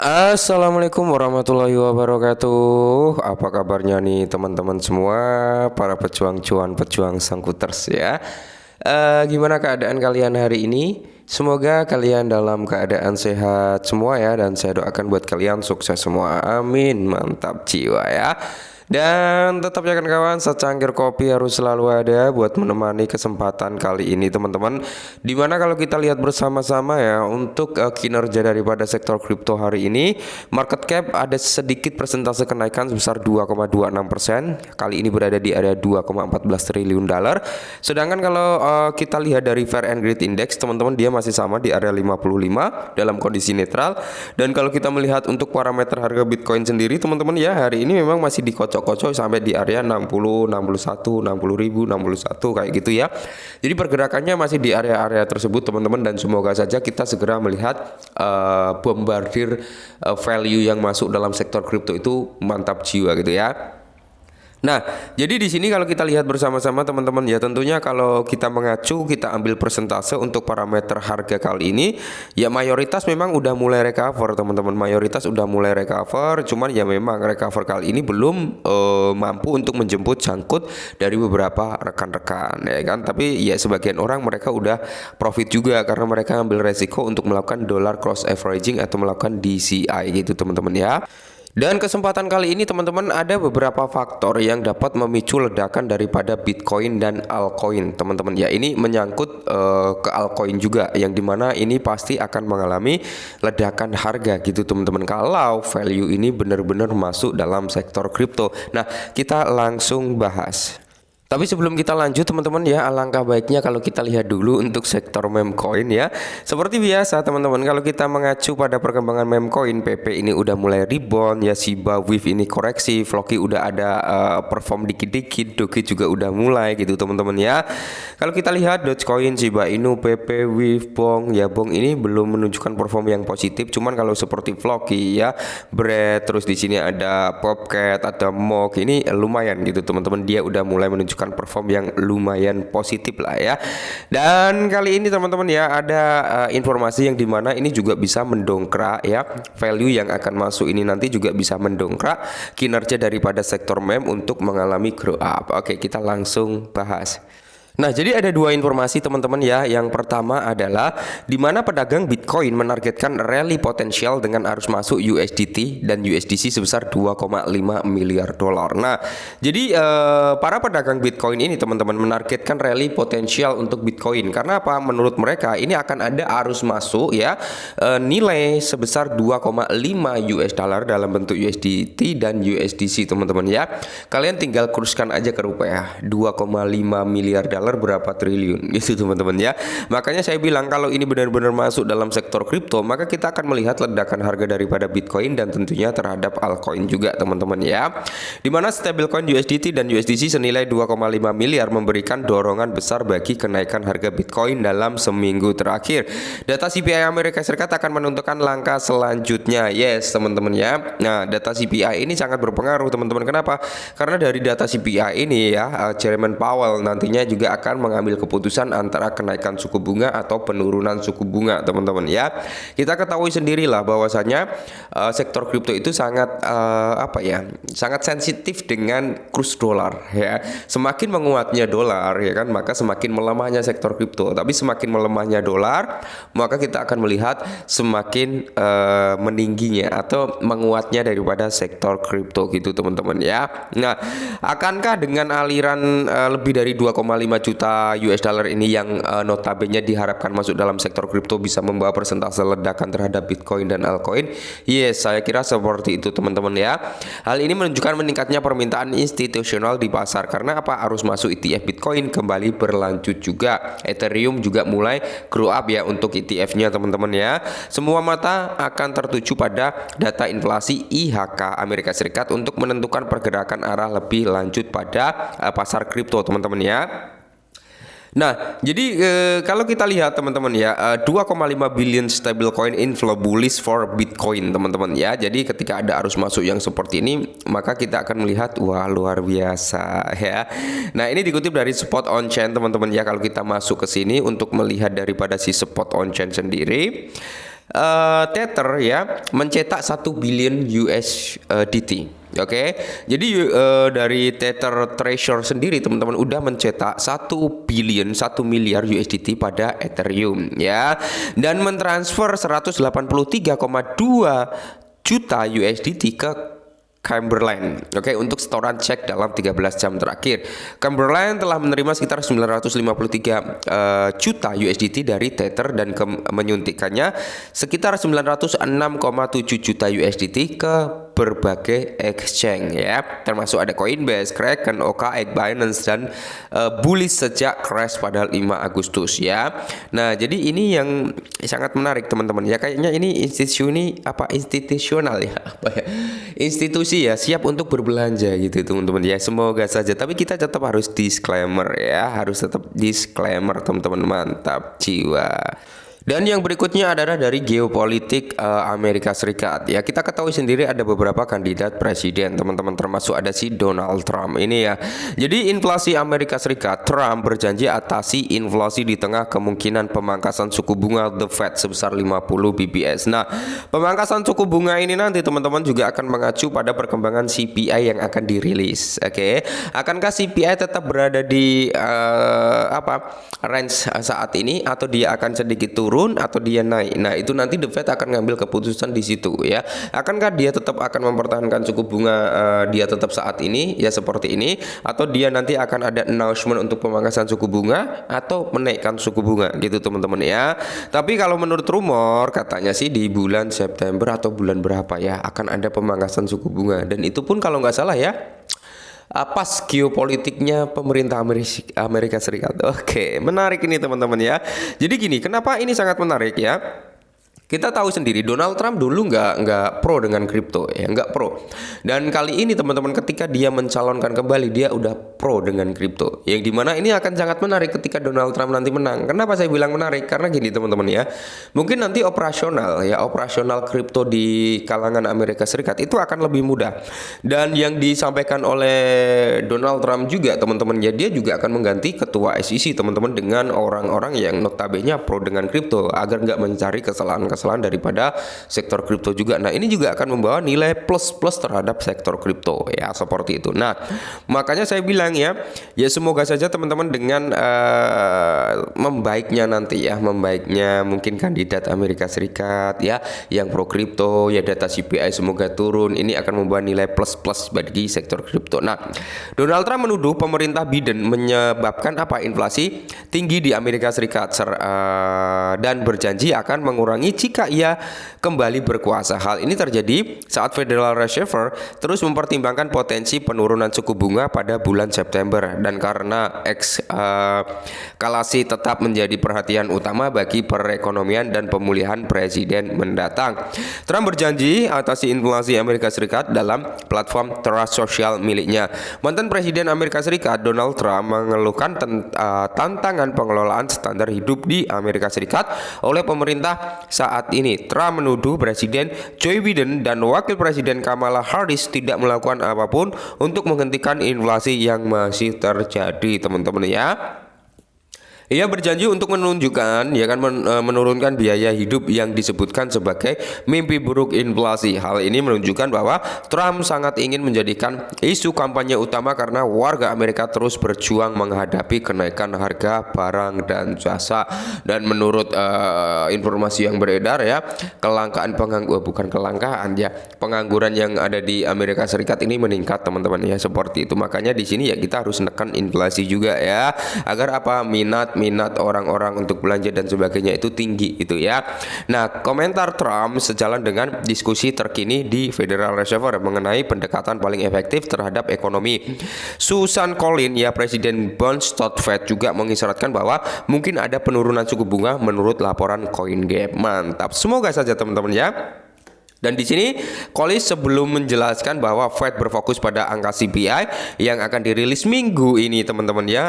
Assalamualaikum warahmatullahi wabarakatuh. Apa kabarnya nih teman-teman semua, para pejuang cuan, pejuang sangkuters ya. Gimana keadaan kalian hari ini? Semoga kalian dalam keadaan sehat semua ya, dan saya doakan buat kalian sukses semua. Amin. Mantap jiwa ya. Dan tetap ya kawan, secangkir kopi harus selalu ada buat menemani kesempatan kali ini teman-teman. Dimana kalau kita lihat bersama-sama ya, untuk kinerja daripada sektor kripto hari ini, market cap ada sedikit persentase kenaikan sebesar 2,26%. Kali ini berada di area 2,14 triliun dolar. Sedangkan kalau kita lihat dari Fair and Greed Index teman-teman, dia masih sama di area 55 dalam kondisi netral. Dan kalau kita melihat untuk parameter harga Bitcoin sendiri teman-teman ya, hari ini memang masih dikocok sampai di area 60, 61, 60 ribu, 61 kayak gitu ya. Jadi pergerakannya masih di area-area tersebut teman-teman, dan semoga saja kita segera melihat bombardir value yang masuk dalam sektor kripto itu mantap jiwa gitu ya. Nah, jadi di sini kalau kita lihat bersama-sama teman-teman ya, tentunya kalau kita mengacu, kita ambil persentase untuk parameter harga kali ini, ya mayoritas memang udah mulai recover teman-teman, mayoritas udah mulai recover, cuman ya memang recover kali ini belum mampu untuk menjemput jangkut dari beberapa rekan-rekan ya kan, tapi ya sebagian orang mereka udah profit juga karena mereka ambil resiko untuk melakukan dollar cross averaging atau melakukan DCI gitu teman-teman ya. Dan kesempatan kali ini teman-teman, ada beberapa faktor yang dapat memicu ledakan daripada Bitcoin dan altcoin teman-teman ya. Ini menyangkut ke altcoin juga, yang dimana ini pasti akan mengalami ledakan harga gitu teman-teman, kalau value ini benar-benar masuk dalam sektor kripto. Nah, kita langsung bahas. Tapi sebelum kita lanjut teman-teman ya, alangkah baiknya kalau kita lihat dulu untuk sektor meme coin ya. Seperti biasa teman-teman, kalau kita mengacu pada perkembangan meme coin, PP ini udah mulai rebound ya, Shiba Wave ini koreksi, Floki udah ada perform dikit-dikit, Doge juga udah mulai gitu teman-teman ya. Kalau kita lihat Dogecoin, Shiba Inu, PP, Wave, Bong ya, Bong ini belum menunjukkan perform yang positif. Cuman kalau seperti Floki ya, Bread, terus di sini ada Popcat, ada Mock, ini lumayan gitu teman-teman, dia udah mulai menunjukkan perform yang lumayan positif lah ya. Dan kali ini teman-teman ya, ada informasi yang dimana ini juga bisa mendongkrak ya, value yang akan masuk ini nanti juga bisa mendongkrak kinerja daripada sektor meme untuk mengalami grow up. Oke, kita langsung bahas. Nah, jadi ada dua informasi teman-teman ya. Yang pertama adalah di mana pedagang Bitcoin menargetkan rally potensial dengan arus masuk USDT dan USDC sebesar 2,5 miliar dolar. Nah, jadi para pedagang Bitcoin ini teman-teman menargetkan rally potensial untuk Bitcoin. Karena apa? Menurut mereka ini akan ada arus masuk ya, nilai sebesar 2,5 US dollar dalam bentuk USDT dan USDC teman-teman ya. Kalian tinggal kurskan aja ke rupiah, 2,5 miliar dolar berapa triliun gitu teman-teman ya. Makanya saya bilang kalau ini benar-benar masuk dalam sektor kripto, maka kita akan melihat ledakan harga daripada Bitcoin dan tentunya terhadap altcoin juga teman-teman ya. Dimana stablecoin USDT dan USDC senilai 2,5 miliar memberikan dorongan besar bagi kenaikan harga Bitcoin dalam seminggu terakhir. Data CPI Amerika Serikat akan menentukan langkah selanjutnya. Yes teman-teman ya. Nah, data CPI ini sangat berpengaruh teman-teman. Kenapa? Karena dari data CPI ini ya, Chairman Powell nantinya juga akan mengambil keputusan antara kenaikan suku bunga atau penurunan suku bunga teman-teman ya. Kita ketahui sendirilah bahwasanya sektor kripto itu sangat sangat sensitif dengan kurs dolar ya. Semakin menguatnya dolar ya kan, maka semakin melemahnya sektor kripto. Tapi semakin melemahnya dolar, maka kita akan melihat semakin meningginya atau menguatnya daripada sektor kripto gitu teman-teman ya. Nah, akankah dengan aliran lebih dari 2,5 juta US dollar ini yang notabene diharapkan masuk dalam sektor kripto bisa membawa persentase ledakan terhadap Bitcoin dan altcoin? Yes, saya kira seperti itu teman-teman ya. Hal ini menunjukkan meningkatnya permintaan institusional di pasar karena apa? Arus masuk ETF Bitcoin kembali berlanjut juga. Ethereum juga mulai grow up ya untuk ETF-nya teman-teman ya. Semua mata akan tertuju pada data inflasi IHK Amerika Serikat untuk menentukan pergerakan arah lebih lanjut pada pasar kripto teman-teman ya. Nah, jadi kalau kita lihat teman-teman ya, 2,5 billion stablecoin inflow bullish for Bitcoin teman-teman ya. Jadi ketika ada arus masuk yang seperti ini, maka kita akan melihat wah luar biasa ya. Nah, ini dikutip dari Spot on Chain teman-teman ya. Kalau kita masuk ke sini untuk melihat daripada si Spot on Chain sendiri, Tether ya mencetak 1 billion USDT. Oke, jadi dari Tether Treasure sendiri teman-teman udah mencetak 1 miliar USDT pada Ethereum ya, dan mentransfer 183,2 juta USDT ke Cumberland, oke, untuk setoran cek dalam 13 jam terakhir. Cumberland telah menerima sekitar 953 juta USDT dari Tether dan menyuntikkannya sekitar 906,7 juta USDT ke berbagai exchange ya, termasuk ada Coinbase, Kraken, OKX, Binance dan bullish sejak crash pada 5 Agustus ya. Nah, jadi ini yang sangat menarik teman-teman ya, kayaknya ini institusional ya, institusi ya, siap untuk berbelanja gitu teman-teman ya. Semoga saja, tapi kita tetap harus disclaimer ya, harus tetap disclaimer teman-teman, mantap jiwa. Dan yang berikutnya adalah dari geopolitik Amerika Serikat. Ya, kita ketahui sendiri ada beberapa kandidat presiden, teman-teman, termasuk ada si Donald Trump ini ya. Jadi inflasi Amerika Serikat, Trump berjanji atasi inflasi di tengah kemungkinan pemangkasan suku bunga The Fed sebesar 50 bps. Nah, pemangkasan suku bunga ini nanti teman-teman juga akan mengacu pada perkembangan CPI yang akan dirilis. Oke. Akankah CPI tetap berada di range saat ini, atau dia akan sedikit turun atau dia naik? Nah, itu nanti The Fed akan ngambil keputusan di situ ya. Akankah dia tetap akan mempertahankan suku bunga dia tetap saat ini ya seperti ini, atau dia nanti akan ada announcement untuk pemangkasan suku bunga atau menaikkan suku bunga gitu teman-teman ya. Tapi kalau menurut rumor katanya sih di bulan September atau bulan berapa ya akan ada pemangkasan suku bunga, dan itu pun kalau nggak salah ya pas geopolitiknya pemerintah Amerika Serikat. Oke, menarik ini teman-teman ya. Jadi gini, kenapa ini sangat menarik ya? Kita tahu sendiri Donald Trump dulu nggak pro dengan kripto ya, nggak pro. Dan kali ini teman-teman ketika dia mencalonkan kembali, dia udah pro dengan kripto. Yang dimana ini akan sangat menarik ketika Donald Trump nanti menang. Kenapa saya bilang menarik? Karena gini teman-teman ya, mungkin nanti operasional kripto di kalangan Amerika Serikat itu akan lebih mudah. Dan yang disampaikan oleh Donald Trump juga teman-teman ya, dia juga akan mengganti ketua SEC teman-teman dengan orang-orang yang notabene pro dengan kripto agar nggak mencari kesalahan daripada sektor kripto juga. Nah, ini juga akan membawa nilai plus terhadap sektor kripto ya, seperti itu. Nah, makanya saya bilang ya semoga saja teman-teman dengan membaiknya mungkin kandidat Amerika Serikat ya yang pro kripto ya, data CPI semoga turun, ini akan membawa nilai plus bagi sektor kripto. Nah, Donald Trump menuduh pemerintah Biden menyebabkan inflasi tinggi di Amerika Serikat dan berjanji akan mengurangi jika ia kembali berkuasa. Hal ini terjadi saat Federal Reserve terus mempertimbangkan potensi penurunan suku bunga pada bulan September, dan karena eskalasi tetap menjadi perhatian utama bagi perekonomian dan pemulihan presiden mendatang. Trump berjanji atasi inflasi Amerika Serikat dalam platform Trust Social miliknya. Mantan Presiden Amerika Serikat Donald Trump mengeluhkan tantangan pengelolaan standar hidup di Amerika Serikat oleh pemerintah saat ini. Trump menuduh Presiden Joe Biden dan Wakil Presiden Kamala Harris tidak melakukan apapun untuk menghentikan inflasi yang masih terjadi, teman-teman ya. Ia berjanji untuk menunjukkan menurunkan biaya hidup yang disebutkan sebagai mimpi buruk inflasi. Hal ini menunjukkan bahwa Trump sangat ingin menjadikan isu kampanye utama karena warga Amerika terus berjuang menghadapi kenaikan harga barang dan jasa. Dan menurut informasi yang beredar ya, pengangguran yang ada di Amerika Serikat ini meningkat, teman-teman ya, seperti itu. Makanya di sini ya kita harus menekan inflasi juga ya, agar minat orang-orang untuk belanja dan sebagainya itu tinggi itu ya. Nah, komentar Trump sejalan dengan diskusi terkini di Federal Reserve mengenai pendekatan paling efektif terhadap ekonomi. Susan Collins ya, Presiden Bond Stock Fed, juga mengisyaratkan bahwa mungkin ada penurunan suku bunga menurut laporan CoinGap. Mantap. Semoga saja teman-teman ya Dan di sini Colis sebelum menjelaskan bahwa Fed berfokus pada angka CPI yang akan dirilis minggu ini teman-teman ya,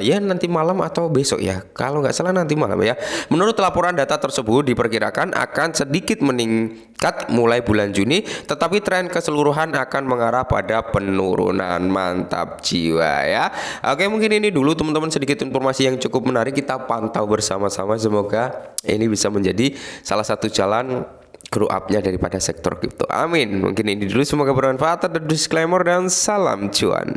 ya nanti malam atau besok ya, kalau nggak salah nanti malam ya. Menurut laporan data tersebut diperkirakan akan sedikit meningkat mulai bulan Juni, tetapi tren keseluruhan akan mengarah pada penurunan. Mantap jiwa ya. Oke, mungkin ini dulu teman-teman sedikit informasi yang cukup menarik kita pantau bersama-sama. Semoga ini bisa menjadi salah satu jalan grow up-nya daripada sektor kripto. Amin. Mungkin ini dulu, semoga bermanfaat. Ada disclaimer dan salam cuan.